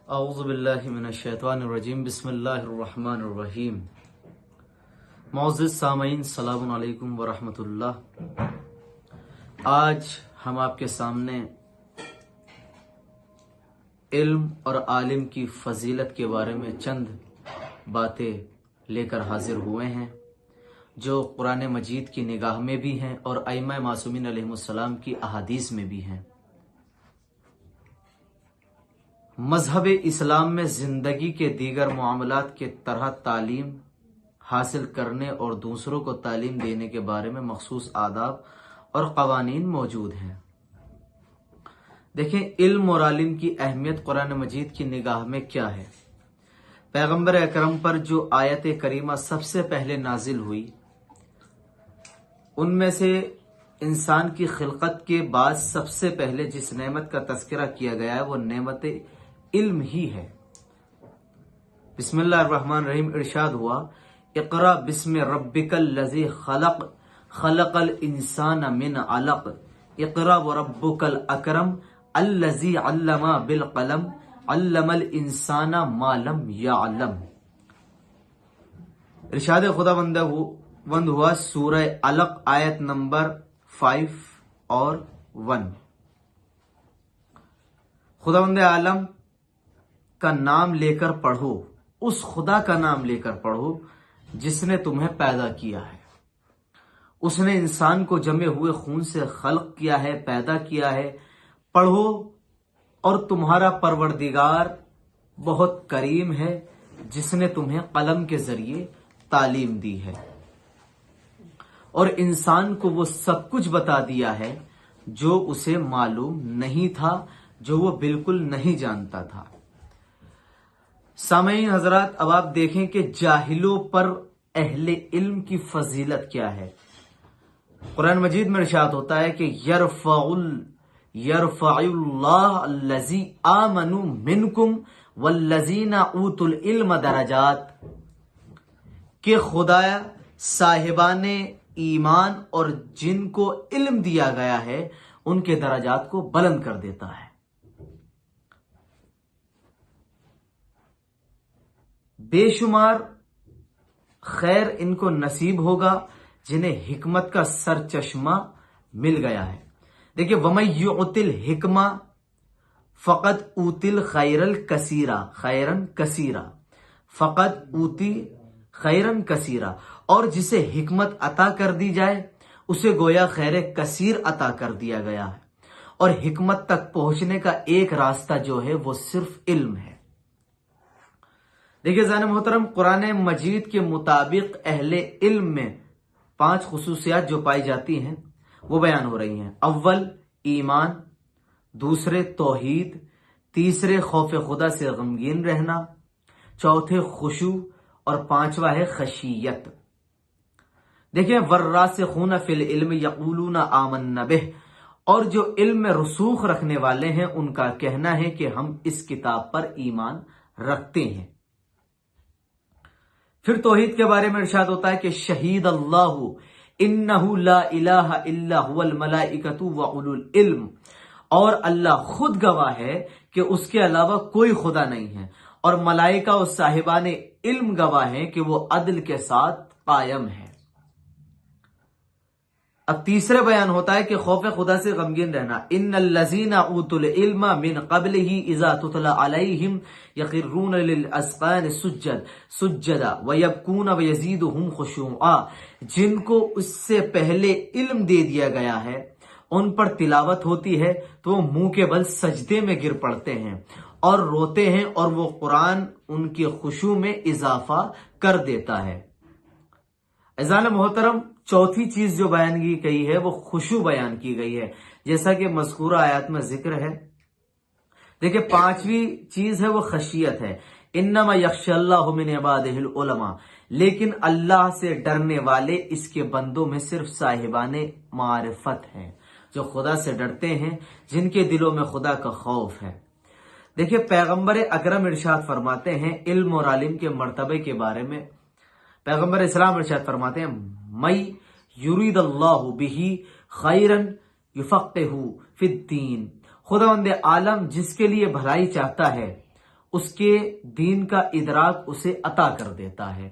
اعوذ باللہ من الشیطان الرجیم بسم اللہ الرحمن الرحیم۔ معزز سامعین السلام علیکم ورحمۃ اللہ۔ آج ہم آپ کے سامنے علم اور عالم کی فضیلت کے بارے میں چند باتیں لے کر حاضر ہوئے ہیں جو قرآن مجید کی نگاہ میں بھی ہیں اور ائمہ معصومین علیہ السلام کی احادیث میں بھی ہیں۔ مذہب اسلام میں زندگی کے دیگر معاملات کے طرح تعلیم حاصل کرنے اور دوسروں کو تعلیم دینے کے بارے میں مخصوص آداب اور قوانین موجود ہیں۔ دیکھیں علم اور عالم کی اہمیت قرآن مجید کی نگاہ میں کیا ہے۔ پیغمبر اکرم پر جو آیت کریمہ سب سے پہلے نازل ہوئی، ان میں سے انسان کی خلقت کے بعد سب سے پہلے جس نعمت کا تذکرہ کیا گیا ہے وہ نعمت علم ہی ہے۔ بسم اللہ الرحمن الرحیم ارشاد ہوا، اقرا بسم ربک الذی خلق خلق الانسان من علق اقرا وربک الاکرم الذی علم بالقلم علم الانسان ما لم یعلم۔ ارشاد خدا بند ہوا سورہ علق آیت نمبر 5 اور 1۔ خداوند عالم کا نام لے کر پڑھو، اس خدا کا نام لے کر پڑھو جس نے تمہیں پیدا کیا ہے۔ اس نے انسان کو جمے ہوئے خون سے خلق کیا ہے، پیدا کیا ہے۔ پڑھو، اور تمہارا پروردگار بہت کریم ہے جس نے تمہیں قلم کے ذریعے تعلیم دی ہے اور انسان کو وہ سب کچھ بتا دیا ہے جو اسے معلوم نہیں تھا، جو وہ بالکل نہیں جانتا تھا۔ سامعین حضرات، اب آپ دیکھیں کہ جاہلوں پر اہل علم کی فضیلت کیا ہے۔ قرآن مجید میں ارشاد ہوتا ہے کہ یرفع اللہ الذی آمنوا منکم والذین اوتوا العلم درجات، کہ خدا صاحبان ایمان اور جن کو علم دیا گیا ہے ان کے درجات کو بلند کر دیتا ہے۔ بے شمار خیر ان کو نصیب ہوگا جنہیں حکمت کا سر چشمہ مل گیا ہے۔ دیکھیں وَمَن يُؤْتِ الْحِكْمَةَ فَقَدْ أُوتِيَ الْخَيْرَ الْكَثِيرَ خیرن کثیرا فقد اوتی خیرن کثیرا، اور جسے حکمت عطا کر دی جائے اسے گویا خیر کثیر عطا کر دیا گیا ہے، اور حکمت تک پہنچنے کا ایک راستہ جو ہے وہ صرف علم ہے۔ دیکھیے زان محترم، قرآن مجید کے مطابق اہل علم میں 5 خصوصیات جو پائی جاتی ہیں وہ بیان ہو رہی ہیں۔ اول ایمان، دوسرے توحید، تیسرے خوف خدا سے غمگین رہنا، چوتھے خشوع، اور 5واں ہے خشیت۔ دیکھیں والراسخون فی العلم یقولون آمنا بہ، اور جو علم میں رسوخ رکھنے والے ہیں ان کا کہنا ہے کہ ہم اس کتاب پر ایمان رکھتے ہیں۔ پھر توحید کے بارے میں ارشاد ہوتا ہے کہ شہید اللہ انہ لا الہ الا هو الملائکۃ واولو العلم، اور اللہ خود گواہ ہے کہ اس کے علاوہ کوئی خدا نہیں ہے، اور ملائکہ اور صاحبان علم گواہ ہیں کہ وہ عدل کے ساتھ قائم ہے۔ اب تیسرے بیان ہوتا ہے کہ خوف خدا سے غمگین رہنا، ان الذین اوتوا العلم من قبلہ اذا تتلی علیہم یخرون للاذقان سجدا ویبکون ویزیدہم خشوعا، جن کو اس سے پہلے علم دے دیا گیا ہے ان پر تلاوت ہوتی ہے تو وہ منہ کے بل سجدے میں گر پڑتے ہیں اور روتے ہیں، اور وہ قرآن ان کی خشوع میں اضافہ کر دیتا ہے۔ عزیزان محترم، چوتھی چیز جو بیان کی گئی ہے وہ خشوع بیان کی گئی ہے، جیسا کہ مذکورہ آیات میں ذکر ہے۔ دیکھیں 5ویں چیز ہے وہ خشیت ہے، انما یخشی اللہ من عبادہ العلماء، لیکن اللہ سے ڈرنے والے اس کے بندوں میں صرف صاحبان معرفت ہیں، جو خدا سے ڈرتے ہیں، جن کے دلوں میں خدا کا خوف ہے۔ دیکھیں پیغمبر اکرم ارشاد فرماتے ہیں علم اور عالم کے مرتبے کے بارے میں، پیغمبر اسلام ارشاد فرماتے ہیں مَن یرید اللہ بہ خیرا یفقہہ فی الدین، خداوند عالم جس کے لیے بھلائی چاہتا ہے اس کے دین کا ادراک اسے عطا کر دیتا ہے۔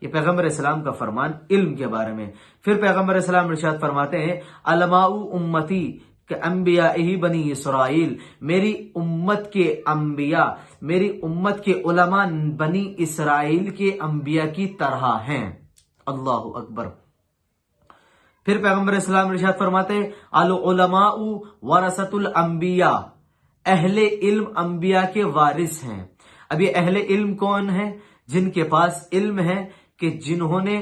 یہ پیغمبر اسلام کا فرمان علم کے بارے میں۔ پھر پیغمبر اسلام ارشاد فرماتے ہیں علماء امتی کہ انبیاء ہی بنی اسرائیل، میری امت کے انبیاء، میری امت کے علماء بنی اسرائیل کے انبیاء کی طرح ہیں۔ اللہ اکبر۔ پھر پیغمبر اسلام ارشاد فرماتے ہیں العلماء ورثۃ الانبیاء، اہل علم انبیاء کے وارث ہیں۔ اب یہ اہل علم کون ہیں؟ جن کے پاس علم ہے، کہ جنہوں نے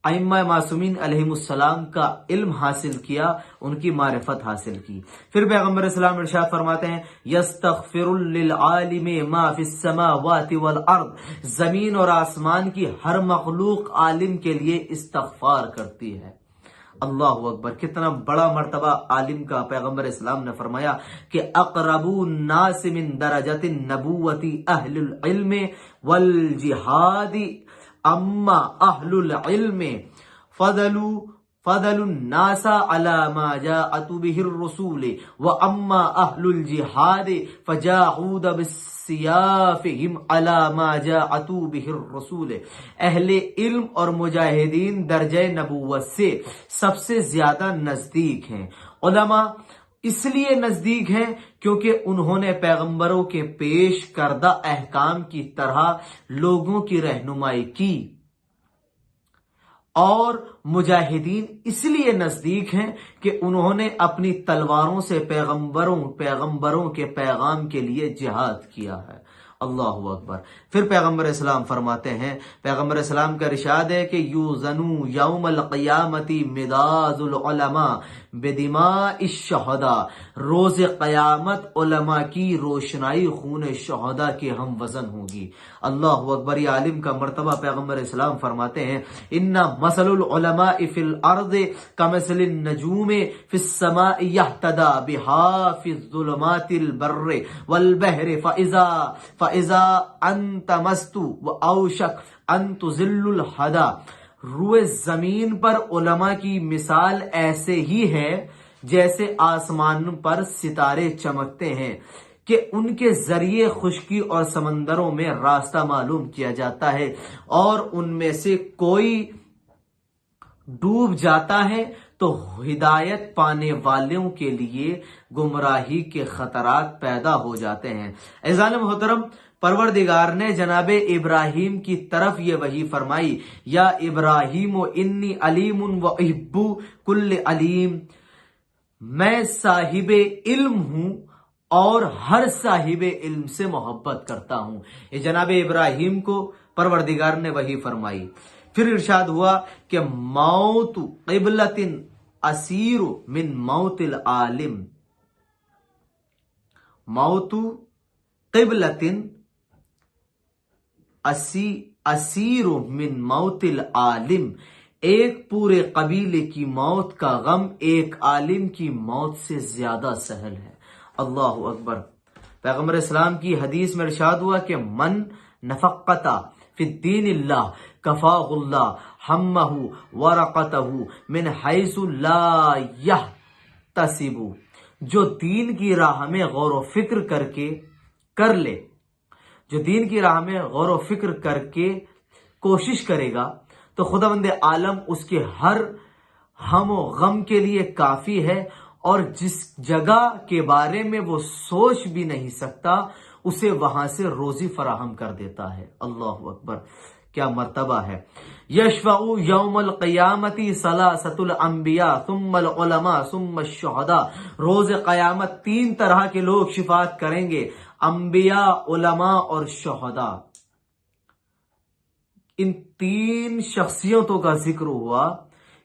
ائمہ معصومین علیہم السلام کا علم حاصل کیا، ان کی معرفت حاصل کی۔ پھر پیغمبر اسلام ارشاد فرماتے ہیں یستغفر للعالم ما فی السماوات والارض، زمین اور آسمان کی ہر مخلوق عالم کے لیے استغفار کرتی ہے۔ اللہ اکبر، کتنا بڑا مرتبہ عالم کا پیغمبر اسلام نے فرمایا کہ اقرب الناس من درجۃ النبوۃ اہل العلم والجہاد، اما اہل العلم فضل الناس على ما جاءت به الرسول، واما اہل الجہاد فجاهدوا بالسيافهم على ما جاءت به الرسول۔ اہل علم اور مجاہدین درجہ نبوت سے سب سے زیادہ نزدیک ہیں۔ علماء اس لیے نزدیک ہیں کیونکہ انہوں نے پیغمبروں کے پیش کردہ احکام کی طرح لوگوں کی رہنمائی کی، اور مجاہدین اس لیے نزدیک ہیں کہ انہوں نے اپنی تلواروں سے پیغمبروں کے پیغام کے لیے جہاد کیا ہے۔ اللہ اکبر۔ پھر پیغمبر اسلام فرماتے ہیں، پیغمبر اسلام کا ارشاد ہے کہ یوزنو یوم القیامت مداد العلماء بدماء الشہداء، روز قیامت علماء کی روشنائی خون شہداء کے ہم وزن ہوگی۔ اللہ اکبر۔ یہ عالم کا مرتبہ پیغمبر اسلام فرماتے ہیں ان مثل العلماء فی الارض کمثل النجوم فی السماء یہتدی بہا فی الظلمات البر والبحر فاذا انت مست واوشک ان تزل الہدی۔ روئے زمین پر علماء کی مثال ایسے ہی ہے جیسے آسمان پر ستارے چمکتے ہیں کہ ان کے ذریعے خشکی اور سمندروں میں راستہ معلوم کیا جاتا ہے، اور ان میں سے کوئی ڈوب جاتا ہے تو ہدایت پانے والوں کے لیے گمراہی کے خطرات پیدا ہو جاتے ہیں۔ عزیزان محترم، پروردگار نے جناب ابراہیم کی طرف یہ وحی فرمائی یا ابراہیم انی علیم و احب کل علیم، میں صاحب علم ہوں اور ہر صاحب علم سے محبت کرتا ہوں۔ یہ جناب ابراہیم کو پروردگار نے وحی فرمائی۔ پھر ارشاد ہوا کہ موت قبلۃ اسیر من موت العالم، موت قبلۃ اسیر من موت العالم، ایک پورے قبیلے کی موت کا غم ایک عالم کی موت سے زیادہ سہل ہے۔ اللہ اکبر۔ پیغمبر اسلام کی حدیث میں ارشاد ہوا کہ من نفقتا فی الدین اللہ کفاہ اللہ ہمہ ورقتہ من حیث لا یحتسب، جو دین کی راہ میں غور و فکر کر لے، جو دین کی راہ میں غور و فکر کر کے کوشش کرے گا تو خداوند عالم اس کے ہر ہم و غم کے لیے کافی ہے، اور جس جگہ کے بارے میں وہ سوچ بھی نہیں سکتا اسے وہاں سے روزی فراہم کر دیتا ہے۔ اللہ اکبر، کیا مرتبہ ہے۔ یشفع یوم القیامت ثلاثۃ الانبیاء ثم العلماء ثم الشہداء، روز قیامت تین طرح کے لوگ شفاعت کریں گے، انبیاء، علماء اور شہداء۔ ان تین شخصیتوں کا ذکر ہوا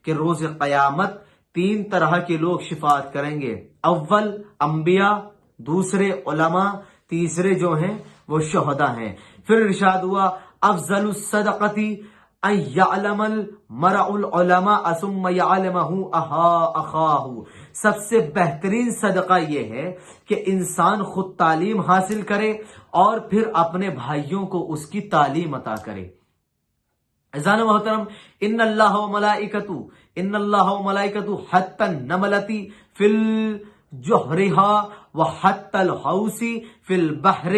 کہ روز قیامت تین طرح کے لوگ شفاعت کریں گے، اول انبیاء، دوسرے علماء، تیسرے جو ہیں وہ شہداء ہیں۔ پھر ارشاد ہوا افضل الصدقۃ ان یعلم المرء العلماء ثم یعلمہ اخاہ، سب سے بہترین صدقہ یہ ہے کہ انسان خود تعلیم حاصل کرے اور پھر اپنے بھائیوں کو اس کی تعلیم عطا کرے۔ عزیزان محترم، ان اللہ و ملائکتہ حتی النملۃ فی الجحرہا و حتی الحوت فی البحر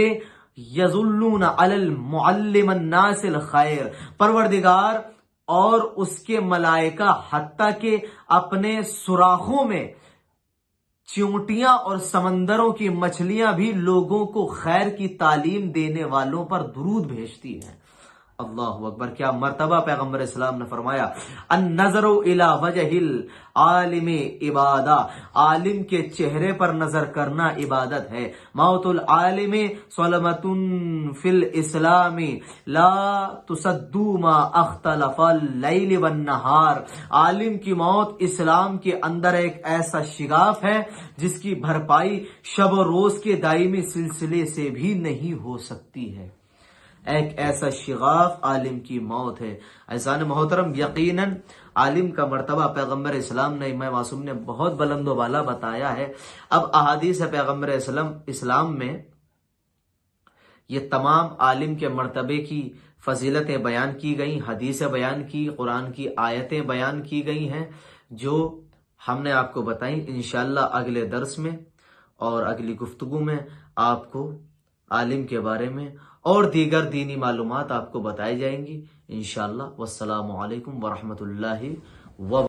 یذلون علی المعلم الناس الخیر، پروردگار اور اس کے ملائکہ حتیٰ کہ اپنے سوراخوں میں چیونٹیاں اور سمندروں کی مچھلیاں بھی لوگوں کو خیر کی تعلیم دینے والوں پر درود بھیجتی ہیں۔ اللہ اکبر، کیا مرتبہ پیغمبر اسلام نے فرمایا، النظر الی وجہ العالم عبادہ، عالم کے چہرے پر نظر کرنا عبادت ہے۔ موت العالم صلمۃ فی الاسلام لا تصد ما اختلف اللیل والنہار، عالم کی موت اسلام کے اندر ایک ایسا شگاف ہے جس کی بھرپائی شب و روز کے دائمی سلسلے سے بھی نہیں ہو سکتی ہے۔ ایک ایسا شغاف عالم کی موت ہے۔ عزیزان محترم، یقیناً عالم کا مرتبہ پیغمبر اسلام نے، امام معصوم نے بہت بلند و بالا بتایا ہے۔ اب احادیث پیغمبر اسلام میں یہ تمام عالم کے مرتبے کی فضیلتیں بیان کی گئی، حدیثیں بیان کی، قرآن کی آیتیں بیان کی گئی ہیں جو ہم نے آپ کو بتائیں۔ انشاءاللہ اگلے درس میں اور اگلی گفتگو میں آپ کو عالم کے بارے میں اور دیگر دینی معلومات آپ کو بتائی جائیں گی انشاءاللہ۔ والسلام علیکم ورحمۃ اللہ وبرکاتہ۔